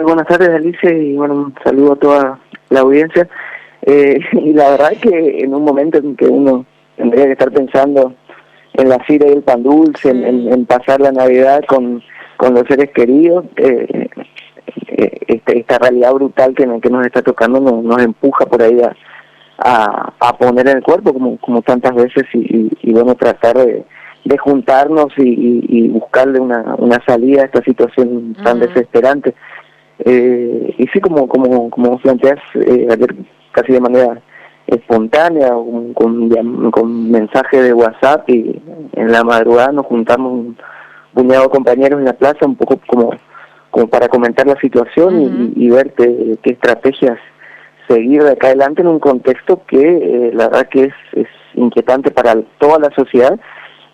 Buenas tardes, Alicia, y bueno, un saludo a toda la audiencia. Y la verdad es que en un momento en que uno tendría que estar pensando en la cira y el pan dulce, en pasar la Navidad con los seres queridos, esta realidad brutal que nos está tocando nos empuja por ahí a poner en el cuerpo como tantas veces y bueno, tratar de juntarnos y buscarle una salida a esta situación tan desesperante. Y sí, como planteas ayer, casi de manera espontánea, con mensaje de WhatsApp, y en la madrugada nos juntamos un puñado de compañeros en la plaza, un poco como para comentar la situación y ver qué estrategias seguir de acá adelante en un contexto que la verdad que es inquietante para toda la sociedad,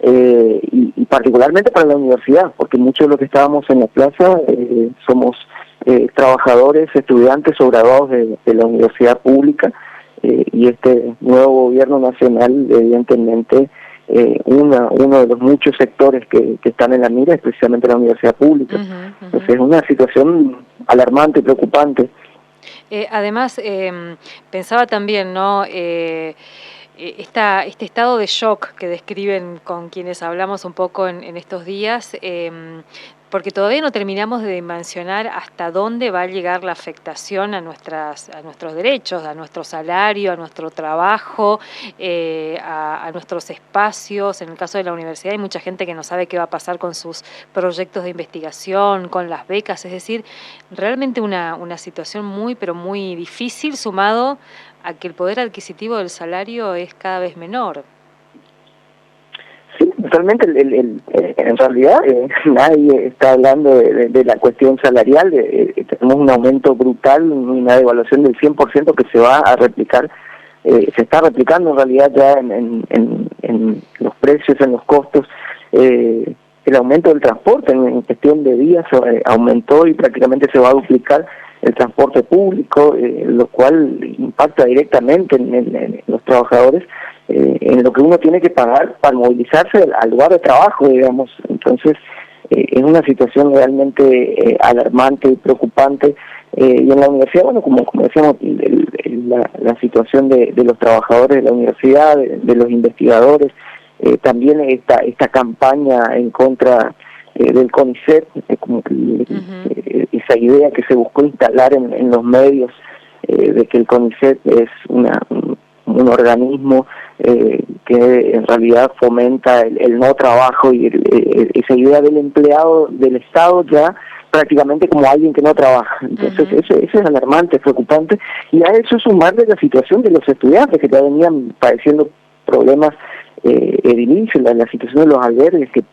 y particularmente para la universidad, porque muchos de los que estábamos en la plaza somos trabajadores, estudiantes o graduados de la universidad pública, y este nuevo gobierno nacional, evidentemente, uno de los muchos sectores que están en la mira es precisamente la universidad pública. Entonces es una situación alarmante y preocupante. Además, pensaba también, ¿no? Este estado de shock que describen con quienes hablamos un poco en estos días, porque todavía no terminamos de mencionar hasta dónde va a llegar la afectación a nuestros derechos, a nuestro salario, a nuestro trabajo, a nuestros espacios. En el caso de la universidad hay mucha gente que no sabe qué va a pasar con sus proyectos de investigación, con las becas, es decir, realmente una situación muy, pero muy difícil, sumado a que el poder adquisitivo del salario es cada vez menor. Sí, totalmente. En realidad nadie está hablando de la cuestión salarial. Tenemos un aumento brutal, una devaluación del 100% que se va a replicar, se está replicando en realidad ya en los precios, en los costos. El aumento del transporte en cuestión de días aumentó y prácticamente se va a duplicar el transporte público, lo cual impacta directamente en los trabajadores, en lo que uno tiene que pagar para movilizarse al lugar de trabajo, digamos. Entonces es una situación realmente alarmante y preocupante, y en la universidad, bueno, como decíamos, la situación de los trabajadores de la universidad, de los investigadores, también esta campaña en contra del CONICET, como esa idea que se buscó instalar en los medios, de que el CONICET es un organismo que en realidad fomenta el no trabajo, y esa idea del empleado del Estado ya prácticamente como alguien que no trabaja. Entonces eso es alarmante, es preocupante, y a eso sumarle la situación de los estudiantes que ya venían padeciendo problemas edilicios, la situación de los albergues que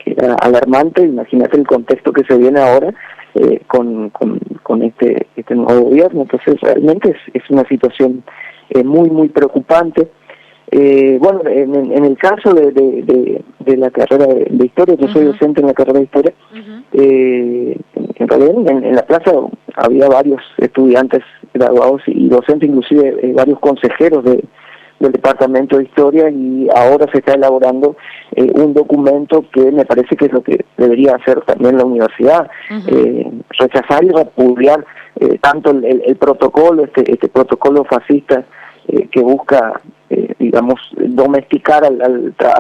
era alarmante. Imagínate el contexto que se viene ahora con este nuevo gobierno. Entonces realmente es una situación muy preocupante. Bueno, en el caso de la carrera de Historia, yo soy docente en la carrera de Historia. En realidad en la plaza había varios estudiantes graduados y docentes, inclusive varios consejeros del Departamento de Historia, y ahora se está elaborando un documento que me parece que es lo que debería hacer también la universidad, rechazar y repudiar tanto el protocolo, este protocolo fascista que busca, digamos, domesticar a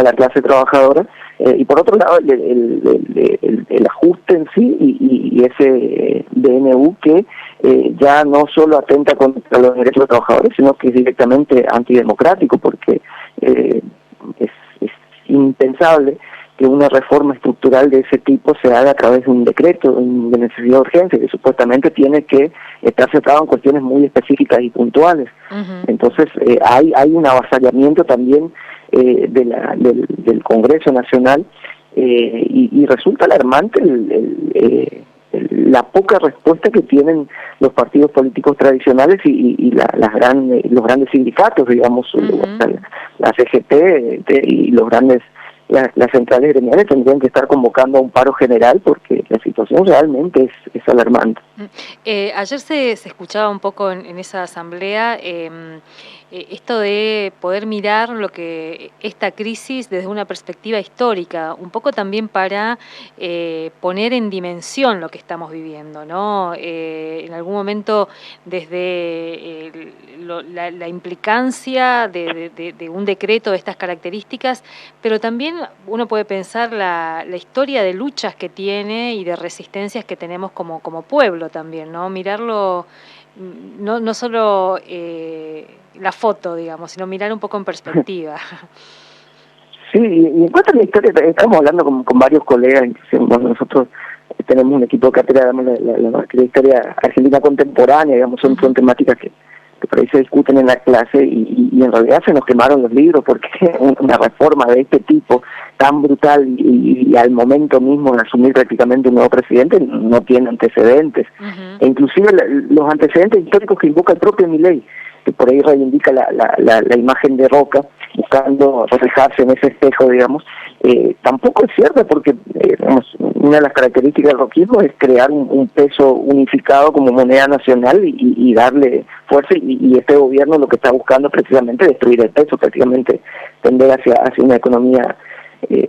la clase trabajadora, y por otro lado el ajuste en sí y ese DNU que ya no solo atenta contra los derechos de los trabajadores, sino que es directamente antidemocrático, porque es impensable que una reforma estructural de ese tipo se haga a través de un decreto de necesidad de urgencia, que supuestamente tiene que estar centrado en cuestiones muy específicas y puntuales. Entonces hay un avasallamiento también del Congreso Nacional, y resulta alarmante la poca respuesta que tienen los partidos políticos tradicionales y los grandes sindicatos, digamos, la CGT y las centrales gremiales tendrían que estar convocando a un paro general, porque la situación realmente es alarmante. Ayer se escuchaba un poco en esa asamblea esto de poder mirar lo que esta crisis desde una perspectiva histórica, un poco también para poner en dimensión lo que estamos viviendo, ¿no? En algún momento desde la implicancia de un decreto de estas características, pero también uno puede pensar la historia de luchas que tiene y de resistencias que tenemos como pueblo también, ¿no? Mirarlo, no solo la foto, digamos, sino mirar un poco en perspectiva. Sí, y en cuanto a la historia, estamos hablando con varios colegas, inclusive, bueno, nosotros tenemos un equipo de cátedra, digamos, la historia argentina contemporánea, digamos, son temáticas que por ahí se discuten en la clase y en realidad se nos quemaron los libros porque una reforma de este tipo tan brutal y al momento mismo de asumir prácticamente un nuevo presidente no tiene antecedentes. E inclusive los antecedentes históricos que invoca el propio Milei, que por ahí reivindica la imagen de Roca, buscando reflejarse en ese espejo, digamos, tampoco es cierto porque digamos, una de las características del roquismo es crear un peso unificado como moneda nacional y darle fuerza y este gobierno lo que está buscando precisamente es destruir el peso, prácticamente tender hacia una economía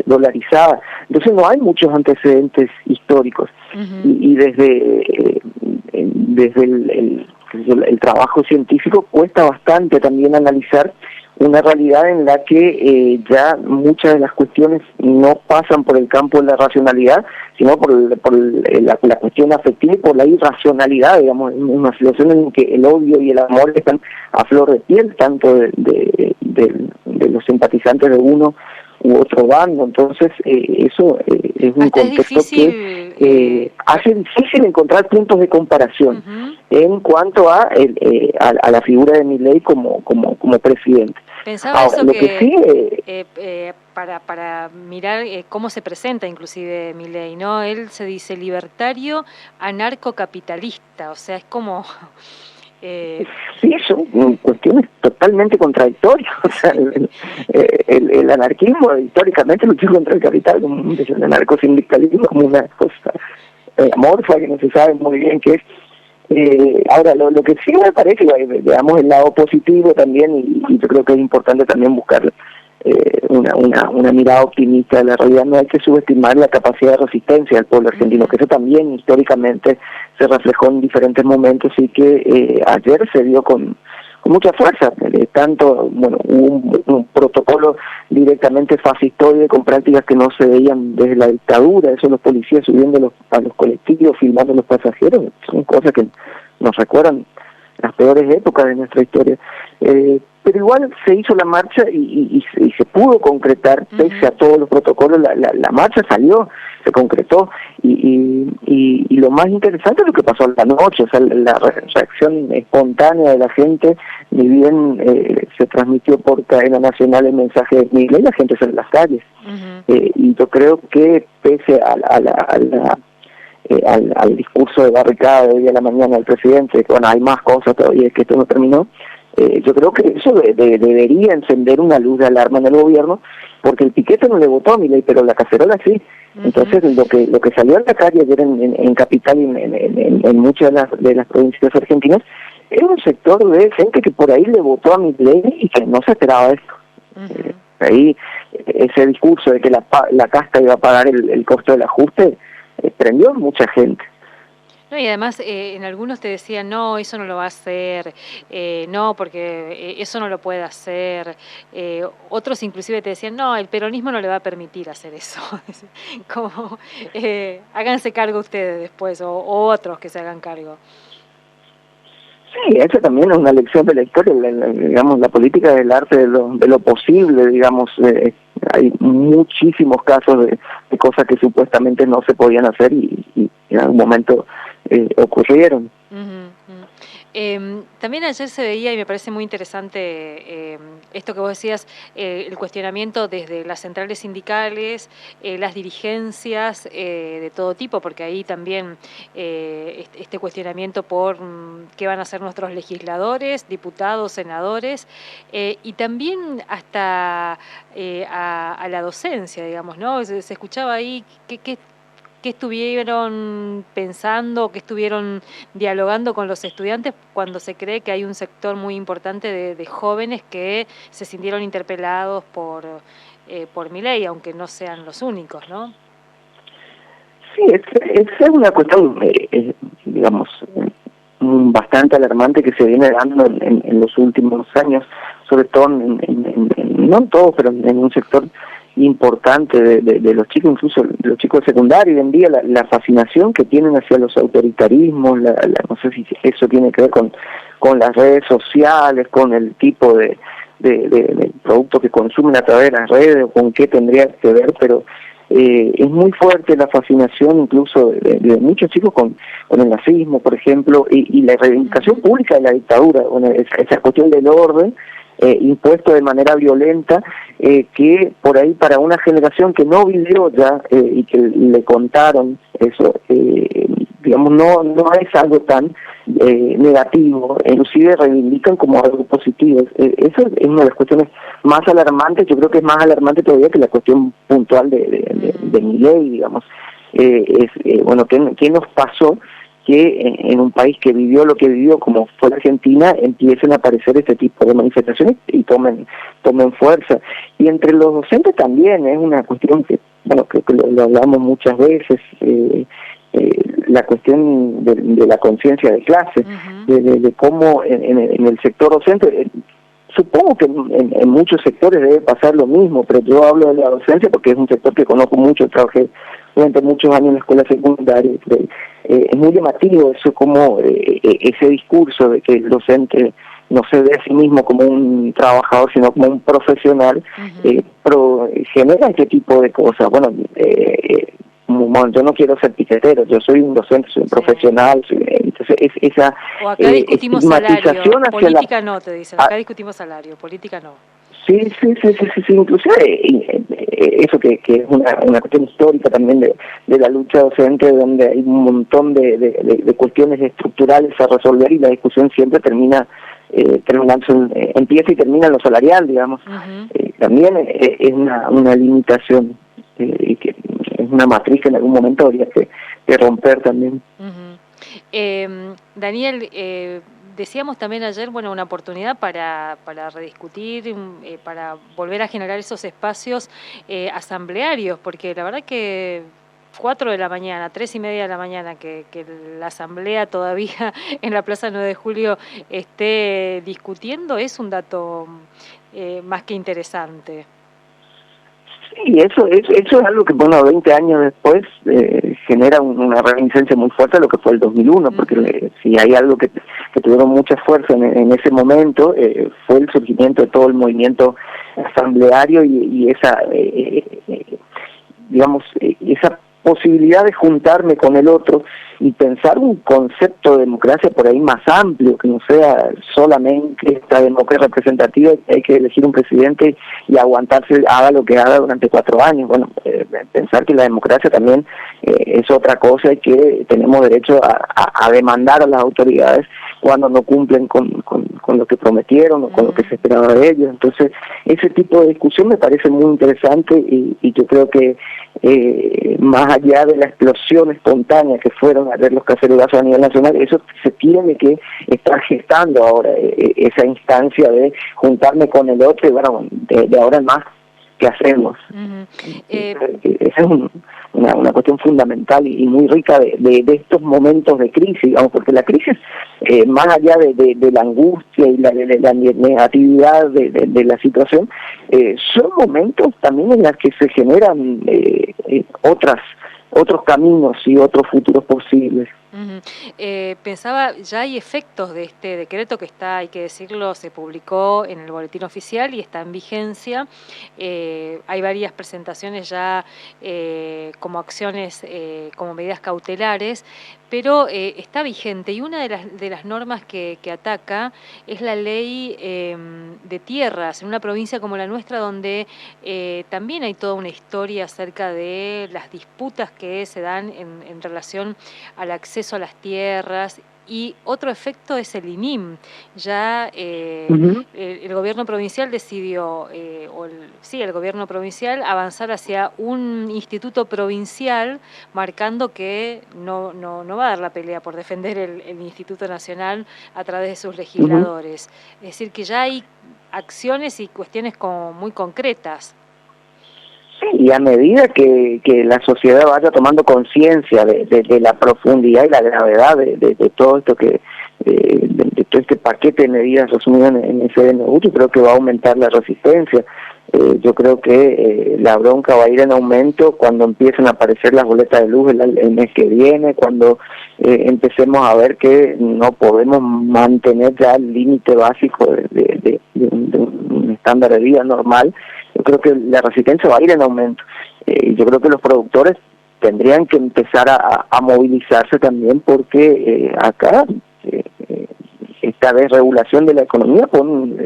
dolarizada. Entonces no hay muchos antecedentes históricos y desde el trabajo científico cuesta bastante también analizar una realidad en la que ya muchas de las cuestiones no pasan por el campo de la racionalidad, sino por la cuestión afectiva y por la irracionalidad, digamos, en una situación en que el odio y el amor están a flor de piel, tanto de los simpatizantes de uno u otro bando. Entonces eso es un contexto que hace difícil encontrar puntos de comparación en cuanto a la figura de Milei como presidente. Pensaba ahora, eso lo que sí, para mirar cómo se presenta inclusive Milei, ¿no? Él se dice libertario anarcocapitalista, o sea, es como... Sí, son cuestiones totalmente contradictorias. O sea, el anarquismo históricamente luchó contra el capital, como el anarcosindicalismo como una cosa amorfa que no se sabe muy bien qué es. Ahora, lo que sí me parece, veamos el lado positivo también, y yo creo que es importante también buscar una mirada optimista de la realidad. No hay que subestimar la capacidad de resistencia del pueblo argentino, que eso también históricamente se reflejó en diferentes momentos y que ayer se dio con mucha fuerza, tanto, bueno, hubo un protocolo directamente fascistoide con prácticas que no se veían desde la dictadura, eso los policías subiendo a los colectivos, filmando a los pasajeros, son cosas que nos recuerdan las peores épocas de nuestra historia. Pero igual se hizo la marcha y se pudo concretar, pese a todos los protocolos, la marcha salió, se concretó, y lo más interesante es lo que pasó a la noche, o sea, la reacción espontánea de la gente, ni bien se transmitió por cadena nacional el mensaje de Milei, la gente salió a las calles. Y yo creo que pese al discurso de barricada de hoy a la mañana del presidente, que bueno, hay más cosas todavía, que esto no terminó, yo creo que eso debería encender una luz de alarma en el gobierno, porque el piquete no le votó a Milei, pero la cacerola sí. Entonces lo que salió a la calle ayer en Capital y en muchas de las provincias argentinas era un sector de gente que por ahí le votó a Milei y que no se esperaba esto. Ahí ese discurso de que la casta iba a pagar el costo del ajuste prendió a mucha gente. No, y además en algunos te decían, no, eso no lo va a hacer, no, porque eso no lo puede hacer. Otros inclusive te decían, no, el peronismo no le va a permitir hacer eso. Como, háganse cargo ustedes después, o otros que se hagan cargo. Sí, esa también es una lección de la historia, digamos, la política del arte de lo posible, digamos, hay muchísimos casos de cosas que supuestamente no se podían hacer y en algún momento ocurrieron. También ayer se veía, y me parece muy interesante esto que vos decías, el cuestionamiento desde las centrales sindicales, las dirigencias de todo tipo, porque ahí también este cuestionamiento por qué van a hacer nuestros legisladores, diputados, senadores, y también hasta a la docencia, digamos, ¿no? Se escuchaba ahí qué estuvieron pensando, qué estuvieron dialogando con los estudiantes cuando se cree que hay un sector muy importante de jóvenes que se sintieron interpelados por Milei, aunque no sean los únicos, ¿no? Sí, es una cuestión, digamos, bastante alarmante que se viene dando en los últimos años, sobre todo no en todo, pero en un sector importante de los chicos, incluso los chicos de secundaria. Hoy en día la fascinación que tienen hacia los autoritarismos, no sé si eso tiene que ver con las redes sociales, con el tipo de productos que consumen a través de las redes, o con qué tendría que ver, pero es muy fuerte la fascinación incluso de muchos chicos con el nazismo, por ejemplo, y la reivindicación pública de la dictadura, bueno, esa cuestión del orden impuesto de manera violenta, que por ahí para una generación que no vivió ya y que le contaron eso, digamos, no es algo tan negativo, inclusive reivindican como algo positivo. Eso es una de las cuestiones más alarmantes. Yo creo que es más alarmante todavía que la cuestión puntual de Milei, digamos. Bueno, ¿qué nos pasó? Que en un país que vivió lo que vivió, como fue la Argentina, empiecen a aparecer este tipo de manifestaciones y tomen fuerza. Y entre los docentes también es una cuestión que, bueno, creo que lo hablamos muchas veces, la cuestión de la conciencia de clase, de cómo en el sector docente, supongo que en muchos sectores debe pasar lo mismo, pero yo hablo de la docencia porque es un sector que conozco mucho, trabajé durante muchos años en la escuela secundaria. Es muy llamativo eso, como ese discurso de que el docente no se ve a sí mismo como un trabajador, sino como un profesional, genera este tipo de cosas. Bueno, yo no quiero ser piquetero, yo soy un docente, soy un profesional, entonces esa o acá discutimos salario, política la, no, te dicen, acá discutimos salario, política no. Sí, inclusive eso que es una cuestión histórica también de la lucha docente, donde hay un montón de cuestiones estructurales a resolver y la discusión siempre empieza y termina en lo salarial, digamos. También es una limitación y que es una matriz que en algún momento habría que romper también. Daniel, decíamos también ayer, bueno, una oportunidad para rediscutir, para volver a generar esos espacios asamblearios, porque la verdad que 4 de la mañana, 3:30 de la mañana, que la asamblea todavía en la Plaza 9 de Julio esté discutiendo, es un dato más que interesante. Sí, eso es algo que, bueno, 20 años después genera una reminiscencia muy fuerte a lo que fue el 2001, porque si hay algo que tuvieron mucha fuerza en ese momento, fue el surgimiento de todo el movimiento asambleario y esa, digamos, esa posibilidad de juntarme con el otro y pensar un concepto de democracia por ahí más amplio, que no sea solamente esta democracia representativa, que hay que elegir un presidente y aguantarse, haga lo que haga durante 4 años. Bueno, pensar que la democracia también es otra cosa y que tenemos derecho a demandar a las autoridades cuando no cumplen con lo que prometieron o con lo que se esperaba de ellos. Entonces, ese tipo de discusión me parece muy interesante y yo creo que más allá de la explosión espontánea que fueron a ver los cacerolazos a nivel nacional, eso se tiene que estar gestando ahora, esa instancia de juntarme con el otro y bueno, de ahora en más, ¿qué hacemos? Esa es una cuestión fundamental y muy rica de estos momentos de crisis, digamos, porque la crisis, más allá de la angustia y de la negatividad de la situación, son momentos también en los que se generan otros caminos y otros futuros posibles. Pensaba, ya hay efectos de este decreto que está, hay que decirlo, se publicó en el boletín oficial y está en vigencia. Hay varias presentaciones ya como acciones, como medidas cautelares, pero está vigente y una de las normas que ataca es la ley de tierras en una provincia como la nuestra, donde también hay toda una historia acerca de las disputas que se dan en relación al acceso a las tierras Y otro efecto es el INIM. Ya el gobierno provincial decidió, el gobierno provincial avanzar hacia un instituto provincial, marcando que no va a dar la pelea por defender el Instituto Nacional a través de sus legisladores. Es decir, que ya hay acciones y cuestiones como muy concretas. Y a medida que la sociedad vaya tomando conciencia de la profundidad y la gravedad de todo esto de todo este paquete de medidas resumidas en ese DNU, yo creo que va a aumentar la resistencia. Yo creo que la bronca va a ir en aumento cuando empiecen a aparecer las boletas de luz el mes que viene, cuando empecemos a ver que no podemos mantener ya el límite básico de un estándar de vida normal. Yo creo que la resistencia va a ir en aumento. Yo creo que los productores tendrían que empezar a movilizarse también, porque acá esta desregulación de la economía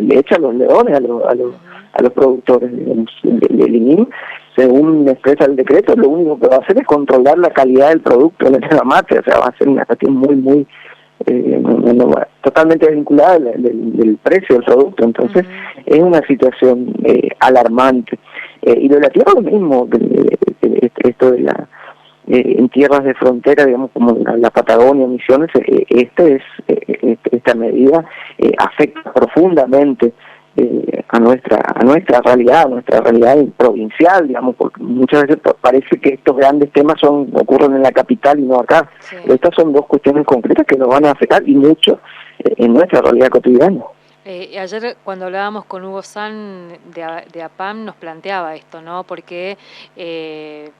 le echa los leones a los productores. El INIM, según expresa el decreto, lo único que va a hacer es controlar la calidad del producto de la mate, o sea, va a ser una cuestión muy totalmente desvinculada del precio del producto. Entonces es una situación alarmante. Y de la tierra lo mismo, esto de en tierras de frontera, digamos, como la Patagonia, Misiones, esta medida afecta profundamente a nuestra realidad provincial, digamos, porque muchas veces parece que estos grandes temas ocurren en la capital y no acá. Sí. Pero estas son dos cuestiones concretas que nos van a afectar y mucho en nuestra realidad cotidiana. Ayer cuando hablábamos con Hugo San de APAM nos planteaba esto, ¿no? Porque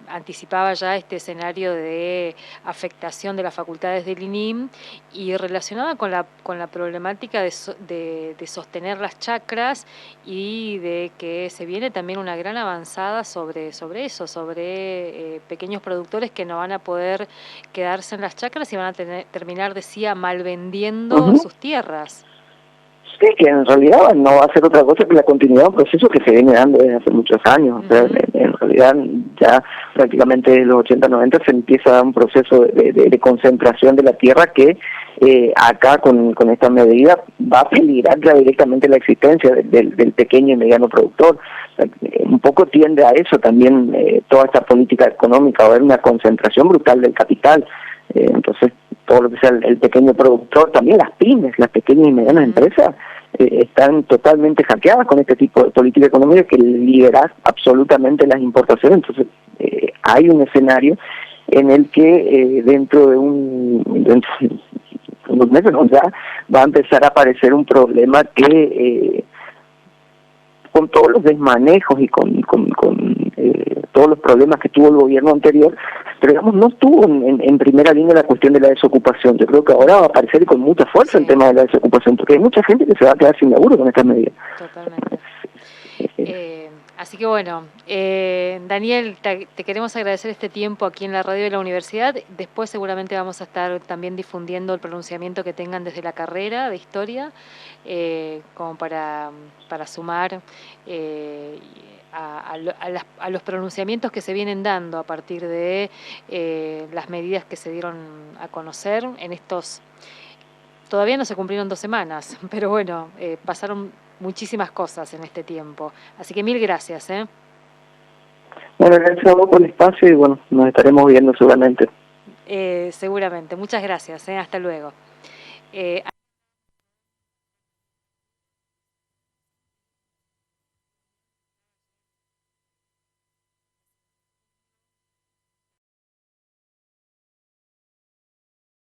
anticipaba ya este escenario de afectación de las facultades del INIM y relacionada con la problemática de sostener las chacras y de que se viene también una gran avanzada sobre eso, sobre pequeños productores que no van a poder quedarse en las chacras y van a terminar, decía, malvendiendo sus tierras. Sí, que en realidad no va a ser otra cosa que la continuidad de un proceso que se viene dando desde hace muchos años. O sea, en realidad ya prácticamente desde los 80, 90 se empieza a dar un proceso de concentración de la tierra que acá con esta medida va a peligrar ya directamente la existencia del pequeño y mediano productor. O sea, un poco tiende a eso también toda esta política económica, va a haber una concentración brutal del capital. Entonces, todo lo que sea el pequeño productor, también las pymes, las pequeñas y medianas empresas, están totalmente hackeadas con este tipo de política económica que libera absolutamente las importaciones. Entonces, hay un escenario en el que dentro de unos meses, ¿no?, ya va a empezar a aparecer un problema que con todos los desmanejos y con todos los problemas que tuvo el gobierno anterior, pero digamos no estuvo en primera línea la cuestión de la desocupación. Yo creo que ahora va a aparecer con mucha fuerza el tema de la desocupación, porque hay mucha gente que se va a quedar sin laburo con estas medidas. Totalmente. Así que bueno, Daniel, te queremos agradecer este tiempo aquí en la radio de la universidad. Después seguramente vamos a estar también difundiendo el pronunciamiento que tengan desde la carrera de historia, como para sumar a los pronunciamientos que se vienen dando a partir de las medidas que se dieron a conocer en estos... Todavía no se cumplieron 2 semanas, pero bueno, pasaron muchísimas cosas en este tiempo. Así que mil gracias. Bueno, gracias a vos por el espacio y bueno, nos estaremos viendo seguramente. Seguramente. Muchas gracias. Hasta luego.